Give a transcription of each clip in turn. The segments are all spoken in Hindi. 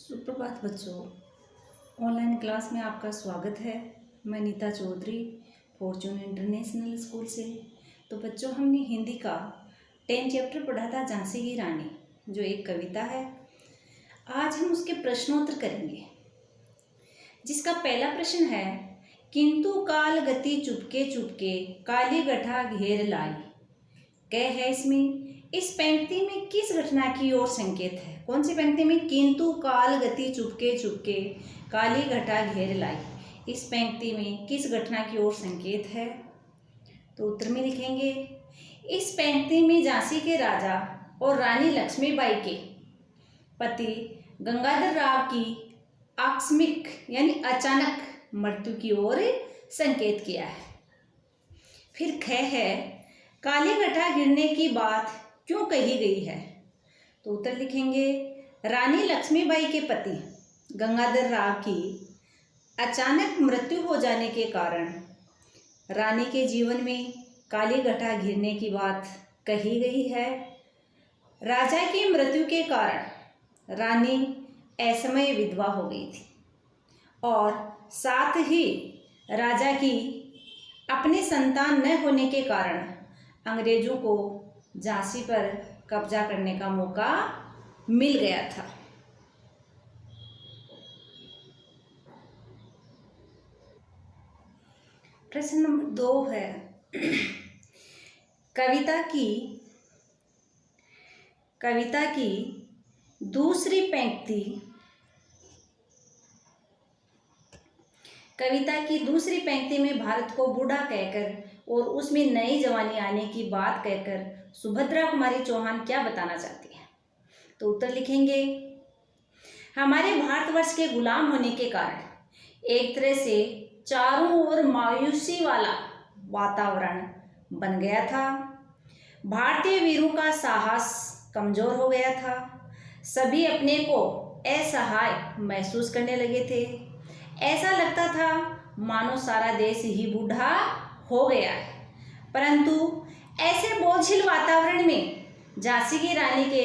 सुप्रभात बच्चों, ऑनलाइन क्लास में आपका स्वागत है। मैं Neeta Chaudhary fortune international school से। तो बच्चों, हमने हिंदी का 10 चैप्टर पढ़ा था, झांसी की रानी, जो एक कविता है। आज हम उसके प्रश्नोत्तर करेंगे, जिसका पहला प्रश्न है, किंतु काल गति चुपके चुपके काली गठा घेर लाई। क्या है इसमें? इस पंक्ति में किस घटना की ओर संकेत है? कौन सी पंक्ति में? किंतु काल गति चुपके चुपके काली घटा घेर लाई। इस पंक्ति में किस घटना की ओर संकेत है? तो उत्तर में लिखेंगे, इस पंक्ति में झांसी के राजा और रानी लक्ष्मीबाई के पति गंगाधर राव की आकस्मिक यानी अचानक मृत्यु की ओर संकेत किया है। फिर ख है, काली घटा गिरने की बात क्यों कही गई है? तो उत्तर लिखेंगे, रानी लक्ष्मीबाई के पति गंगाधर राव की अचानक मृत्यु हो जाने के कारण रानी के जीवन में काली घटा गिरने की बात कही गई है। राजा की मृत्यु के कारण रानी असमय विधवा हो गई थी और साथ ही राजा की अपने संतान न होने के कारण अंग्रेजों को झांसी पर कब्जा करने का मौका मिल गया था। प्रश्न नंबर 2 है, कविता की दूसरी पंक्ति में भारत को बूढ़ा कहकर और उसमें नई जवानी आने की बात कहकर सुभद्रा कुमारी चौहान क्या बताना चाहती है? तो उत्तर लिखेंगे, हमारे भारतवर्ष के गुलाम होने के कारण एक तरह से चारों ओर मायूसी वाला वातावरण बन गया था। भारतीय वीरों का साहस कमजोर हो गया था। सभी अपने को असहाय महसूस करने लगे थे। ऐसा लगता था मानो सारा देश ही बूढ़ा हो गया है। परंतु ऐसे बोझिल वातावरण में झांसी की रानी के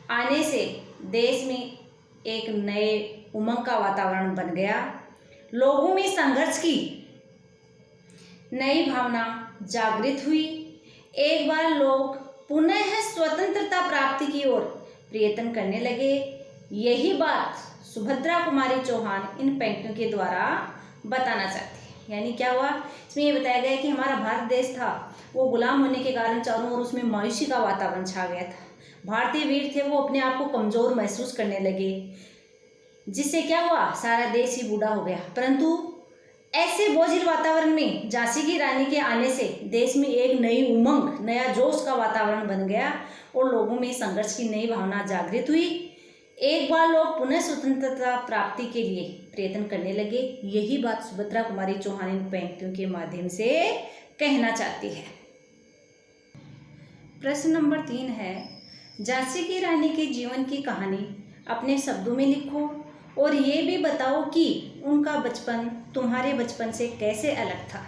आने से देश में एक नए उमंग का वातावरण बन गया। लोगों में संघर्ष की नई भावना जागृत हुई। एक बार लोग पुनः स्वतंत्रता प्राप्ति की ओर प्रयत्न करने लगे। यही बात सुभद्रा कुमारी चौहान इन पंक्तियों के द्वारा बताना चाहती है। यानी क्या हुआ? इसमें ये बताया गया है कि हमारा भारत देश था, वो गुलाम होने के कारण चारों ओर उसमें मायूसी का वातावरण छा गया था। भारतीय वीर थे, वो अपने आप को कमजोर महसूस करने लगे, जिससे क्या हुआ? सारा देश ही बूढ़ा हो गया। परंतु ऐसे बोझिल वातावरण में झांसी की रानी के आने से देश में एक नई उमंग, नया जोश का वातावरण बन गया और लोगों में संघर्ष की नई भावना जागृत हुई। एक बार लोग पुनः स्वतंत्रता प्राप्ति के लिए प्रयत्न करने लगे। यही बात सुभद्रा कुमारी चौहान इन पंक्तियों के माध्यम से कहना चाहती है। प्रश्न नंबर 3 है, झांसी की रानी के जीवन की कहानी अपने शब्दों में लिखो और ये भी बताओ कि उनका बचपन तुम्हारे बचपन से कैसे अलग था।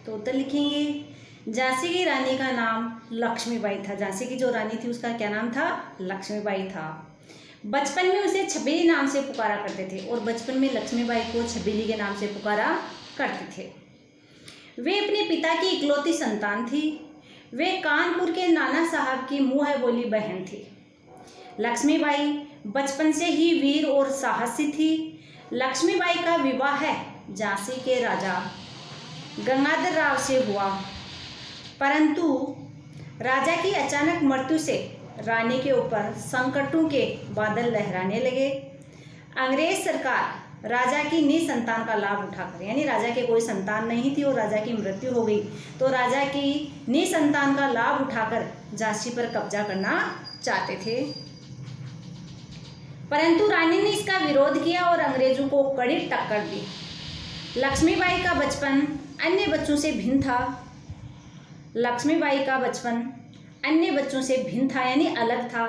तो उत्तर लिखेंगे, झांसी की रानी का नाम लक्ष्मीबाई था। झांसी की जो रानी थी उसका क्या नाम था? लक्ष्मीबाई था। बचपन में उसे छबीली नाम से पुकारा करते थे और बचपन में लक्ष्मीबाई को छबीली के नाम से पुकारा करते थे। वे अपने पिता की इकलौती संतान थी। वे कानपुर के नाना साहब की मुँह बोली बहन थी। लक्ष्मीबाई बचपन से ही वीर और साहसी थी। लक्ष्मीबाई का विवाह झांसी के राजा गंगाधर राव से हुआ, परंतु राजा की अचानक मृत्यु से रानी के ऊपर संकटों के बादल लहराने लगे। अंग्रेज सरकार राजा की निसंतान का लाभ उठाकर, यानी राजा के कोई संतान नहीं थी और राजा की मृत्यु हो गई, तो राजा की निसंतान का लाभ उठाकर झांसी पर कब्जा करना चाहते थे। परंतु रानी ने इसका विरोध किया और अंग्रेजों को कड़ी टक्कर दी। लक्ष्मीबाई का बचपन अन्य बच्चों से भिन्न था। यानी अलग था।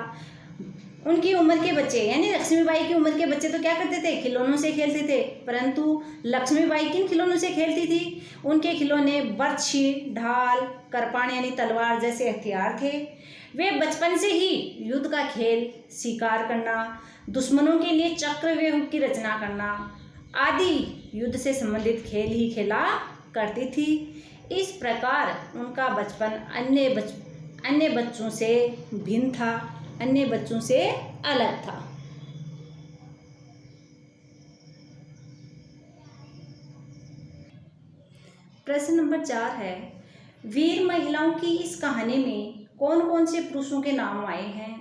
उनकी उम्र के बच्चे यानी लक्ष्मीबाई की उम्र के बच्चे तो क्या करते थे, खिलौनों से खेलते थे, परंतु लक्ष्मीबाई किन खिलौनों से खेलती थी? उनके खिलौने बर्छी, ढाल, करपाण यानी तलवार जैसे हथियार थे। वे बचपन से ही युद्ध का खेल, शिकार करना, दुश्मनों के लिए चक्रव्यूह की रचना करना आदि युद्ध से संबंधित खेल ही खेला करती थी। इस प्रकार उनका बचपन अन्य बच्चों से भिन्न था, अन्य बच्चों से अलग था। प्रश्न नंबर 4 है, वीर महिलाओं की इस कहानी में कौन कौन से पुरुषों के नाम आए हैं?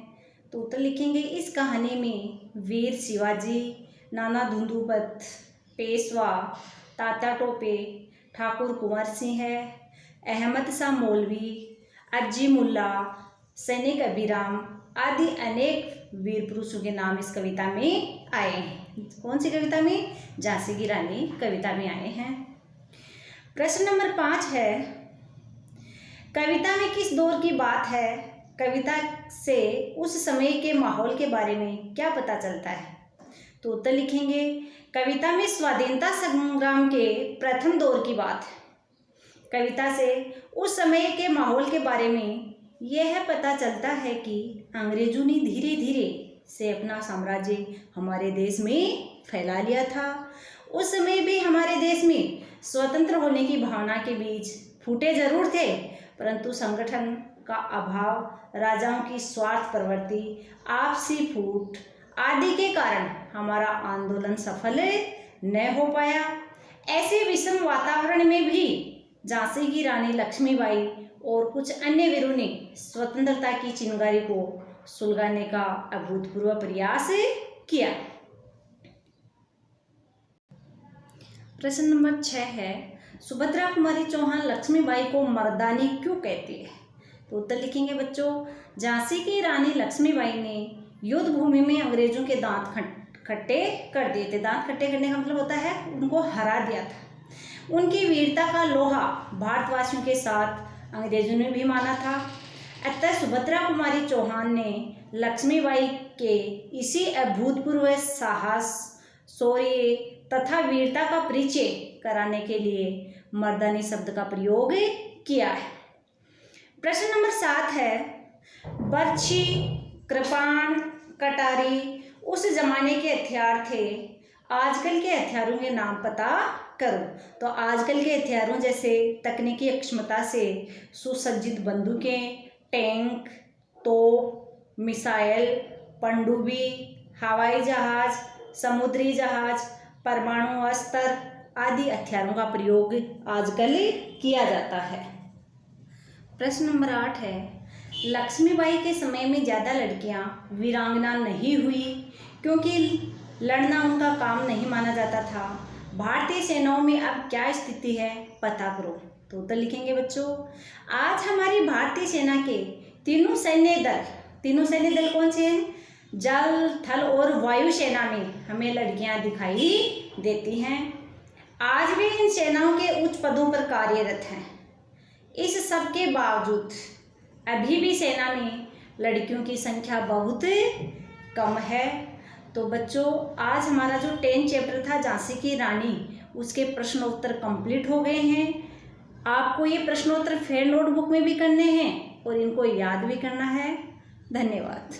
तो उत्तर लिखेंगे, इस कहानी में वीर शिवाजी, नाना धुंधुपत, पेशवा, तात्या टोपे, ठाकुर कुंवर सिंह, अहमद शाह मौलवी, अज्जी मुल्ला, सैनिक अभिराम आदि अनेक वीर पुरुषों के नाम इस कविता में आए हैं। कौन सी कविता में? झांसी की रानी कविता में आए हैं। प्रश्न नंबर 5 है, कविता में किस दौर की बात है? कविता से उस समय के माहौल के बारे में क्या पता चलता है? तो उत्तर लिखेंगे, कविता में स्वाधीनता संग्राम के प्रथम दौर की बात है। कविता से उस समय के माहौल के बारे में यह पता चलता है कि अंग्रेजों ने धीरे धीरे से अपना साम्राज्य हमारे देश में फैला लिया था। उस समय भी हमारे देश में स्वतंत्र होने की भावना के बीच फूटे जरूर थे, परंतु संगठन का अभाव, राजाओं की स्वार्थ प्रवृत्ति, आपसी फूट आदि के कारण हमारा आंदोलन सफल न हो पाया। ऐसे विषम वातावरण में भी झांसी की रानी लक्ष्मीबाई और कुछ अन्य वीरों ने स्वतंत्रता की चिंगारी को सुलगाने का अभूतपूर्व प्रयास किया। प्रश्न नंबर 6 है, सुभद्रा कुमारी चौहान लक्ष्मीबाई को मर्दानी क्यों कहती है? तो उत्तर लिखेंगे बच्चों, झांसी की रानी लक्ष्मीबाई ने युद्ध भूमि में अंग्रेजों के दांत खट्टे कर दिए थे। दांत खट्टे करने का मतलब होता है उनको हरा दिया था। उनकी वीरता का लोहा भारतवासियों के साथ अंग्रेजों ने भी माना था। अतः सुभद्रा कुमारी चौहान ने लक्ष्मीबाई के इसी अभूतपूर्व साहस, शौर्य तथा वीरता का परिचय कराने के लिए मर्दानी शब्द का प्रयोग किया है। प्रश्न नंबर 7 है, बर्छी, कृपाण, कटारी उस जमाने के हथियार थे, आजकल के हथियारों के नाम पता करो। तो आजकल के हथियारों जैसे तकनीकी अक्षमता से सुसज्जित बंदूकें, टैंक, तोप, मिसाइल, पनडुब्बी, हवाई जहाज, समुद्री जहाज, परमाणु अस्त्र आदि हथियारों का प्रयोग आजकल किया जाता है। प्रश्न नंबर 8 है, लक्ष्मीबाई के समय में ज़्यादा लड़कियां वीरांगना नहीं हुई क्योंकि लड़ना उनका काम नहीं माना जाता था। भारतीय सेनाओं में अब क्या स्थिति है पता करो। तो उत्तर लिखेंगे बच्चों, आज हमारी भारतीय सेना के तीनों सैन्य दल कौन से हैं? जल, थल और वायु सेना में हमें लड़कियां दिखाई देती हैं। आज भी इन सेनाओं के उच्च पदों पर कार्यरत हैं। इस सब के बावजूद अभी भी सेना में लड़कियों की संख्या बहुत कम है। तो बच्चों, आज हमारा जो 10 चैप्टर था झांसी की रानी, उसके प्रश्नोत्तर कंप्लीट हो गए हैं। आपको ये प्रश्नोत्तर फिर नोटबुक में भी करने हैं और इनको याद भी करना है। धन्यवाद।